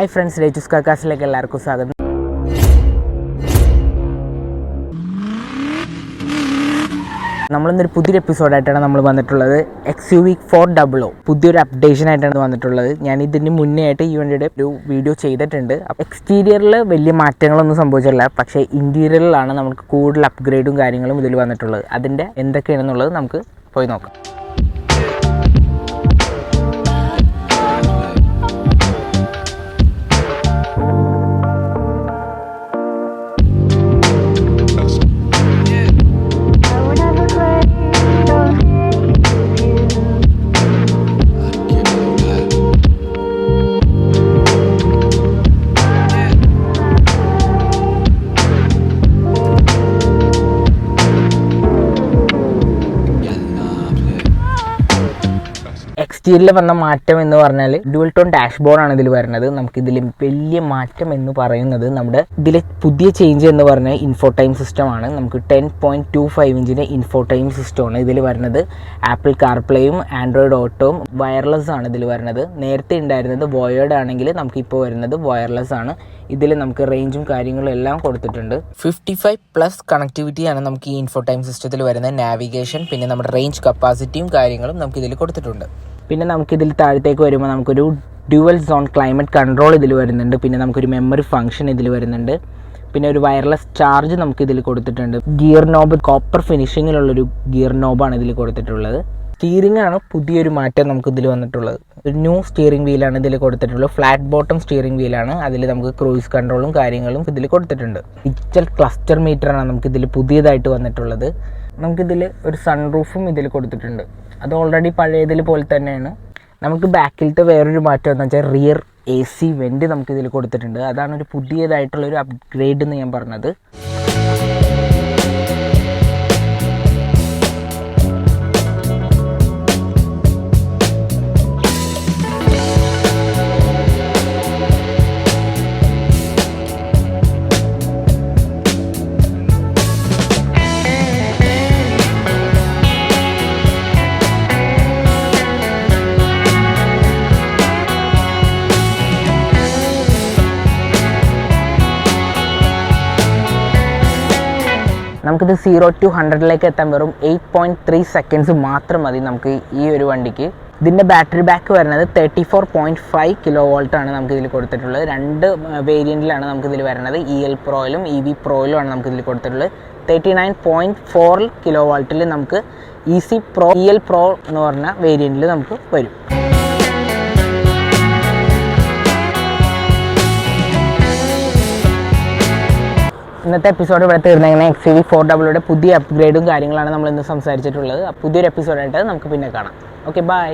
Hi friends, latest കാക്കാസിലേക്ക് എല്ലാവർക്കും സ്വാഗതം. നമ്മളിന്നൊരു പുതിയൊരു എപ്പിസോഡായിട്ടാണ് നമ്മൾ വന്നിട്ടുള്ളത്. XUV 400 പുതിയൊരു അപ്ഡേഷൻ ആയിട്ടാണ് വന്നിട്ടുള്ളത്. ഞാൻ ഇതിന് മുന്നേ ആയിട്ട് ഈ വണ്ടിയുടെ ഒരു വീഡിയോ ചെയ്തിട്ടുണ്ട്. എക്സ്റ്റീരിയറിൽ വലിയ മാറ്റങ്ങളൊന്നും സംഭവിച്ചില്ല, പക്ഷേ ഇൻറ്റീരിയറിലാണ് നമുക്ക് കൂടുതൽ അപ്ഗ്രേഡും കാര്യങ്ങളും ഇതിൽ വന്നിട്ടുള്ളത്. അതിൻ്റെ എന്തൊക്കെയാണെന്നുള്ളത് നമുക്ക് പോയി നോക്കാം. എക്സ്റ്റീരിയറിൽ വന്ന മാറ്റം എന്ന് പറഞ്ഞാൽ ഡ്യുവൽ ടോൺ ഡാഷ്ബോർഡ് ആണ് ഇതിൽ വരുന്നത്. നമുക്കിതിൽ വലിയ മാറ്റം എന്ന് പറയുന്നത് നമ്മുടെ ഇതിലെ പുതിയ ചേഞ്ച് എന്ന് പറഞ്ഞാൽ ഇൻഫോടൈം സിസ്റ്റമാണ്. നമുക്ക് 10.25 ഇഞ്ചിൻ്റെ ഇൻഫോടൈം സിസ്റ്റമാണ് ഇതിൽ വരുന്നത്. ആപ്പിൾ കാർപ്ലേയും ആൻഡ്രോയിഡ് ഓട്ടോയും വയർലെസ് ആണ് ഇതിൽ വരുന്നത്. നേരത്തെ ഉണ്ടായിരുന്നത് വയേർഡ് ആണെങ്കിൽ നമുക്കിപ്പോൾ വരുന്നത് വയർലെസ് ആണ്. ഇതിൽ നമുക്ക് റേഞ്ചും കാര്യങ്ങളും എല്ലാം കൊടുത്തിട്ടുണ്ട്. 55+ കണക്ടിവിറ്റിയാണ് നമുക്ക് ഈ ഇൻഫോടൈം സിസ്റ്റത്തിൽ വരുന്നത്. നാവിഗേഷൻ, പിന്നെ നമ്മുടെ റേഞ്ച് കപ്പാസിറ്റിയും കാര്യങ്ങളും നമുക്കിതിൽ കൊടുത്തിട്ടുണ്ട്. പിന്നെ നമുക്കിതിൽ താഴത്തേക്ക് വരുമ്പോൾ നമുക്കൊരു ഡ്യുവൽ സോൺ ക്ലൈമറ്റ് കൺട്രോൾ ഇതിൽ വരുന്നുണ്ട്. പിന്നെ നമുക്കൊരു മെമ്മറി ഫംഗ്ഷൻ ഇതിൽ വരുന്നുണ്ട്. പിന്നെ ഒരു വയർലെസ് ചാർജ് നമുക്കിതിൽ കൊടുത്തിട്ടുണ്ട്. ഗിയർ നോബ് കോപ്പർ ഫിനിഷിങ്ങിലുള്ളൊരു ഗിയർ നോബാണ് ഇതിൽ കൊടുത്തിട്ടുള്ളത്. സ്റ്റിയറിംഗ് ആണ് പുതിയൊരു മാറ്റം നമുക്കിതിൽ വന്നിട്ടുള്ളത്. ഒരു ന്യൂ സ്റ്റിയറിംഗ് വീലാണ് ഇതിൽ കൊടുത്തിട്ടുള്ളത്. ഫ്ലാറ്റ് ബോട്ടം സ്റ്റിയറിംഗ് വീലാണ്. അതിൽ നമുക്ക് ക്രൂയിസ് കൺട്രോളും കാര്യങ്ങളും ഇതിൽ കൊടുത്തിട്ടുണ്ട്. ഡിജിറ്റൽ ക്ലസ്റ്റർ മീറ്ററാണ് നമുക്കിതിൽ പുതിയതായിട്ട് വന്നിട്ടുള്ളത്. നമുക്കിതിൽ ഒരു സൺറൂഫും ഇതിൽ കൊടുത്തിട്ടുണ്ട്. അത് ഓൾറെഡി പഴയതിൽ പോലെ തന്നെയാണ്. നമുക്ക് ബാക്കിലത്തെ വേറൊരു മാറ്റം എന്ന് വെച്ചാൽ റിയർ AC വെൻറ്റ് നമുക്കിതിൽ കൊടുത്തിട്ടുണ്ട്. അതാണ് ഒരു പുതിയതായിട്ടുള്ളൊരു അപ്ഗ്രേഡ് എന്ന് ഞാൻ പറഞ്ഞത്. നമുക്കിത് 0 to 100 എത്താൻ വെറും 8.3 സെക്കൻഡ്സ് മാത്രം മതി നമുക്ക് ഈ ഒരു വണ്ടിക്ക്. ഇതിൻ്റെ ബാറ്ററി ബാക്ക് വരുന്നത് 34.5 kW ആണ് നമുക്കിതിൽ കൊടുത്തിട്ടുള്ളത്. രണ്ട് വേരിയൻറ്റിലാണ് നമുക്കിതിൽ വരുന്നത്. EL Proയിലും EV Proയിലും ആണ് നമുക്കിതിൽ കൊടുത്തിട്ടുള്ളത്. 39.4 kW നമുക്ക് EC Pro EL Pro എന്ന് പറഞ്ഞ വേരിയൻറ്റിൽ നമുക്ക് വരും. ഇന്നത്തെ എപ്പിസോഡ് ഇവിടെ തീർന്നെങ്ങനെ. XUV 400 പുതിയ അപ്ഗ്രേഡും കാര്യങ്ങളാണ് നമ്മൾ ഇന്ന് സംസാരിച്ചിട്ടുള്ളത്. പുതിയൊരു എപ്പിസോഡായിട്ട് നമുക്ക് പിന്നെ കാണാം. Okay, by.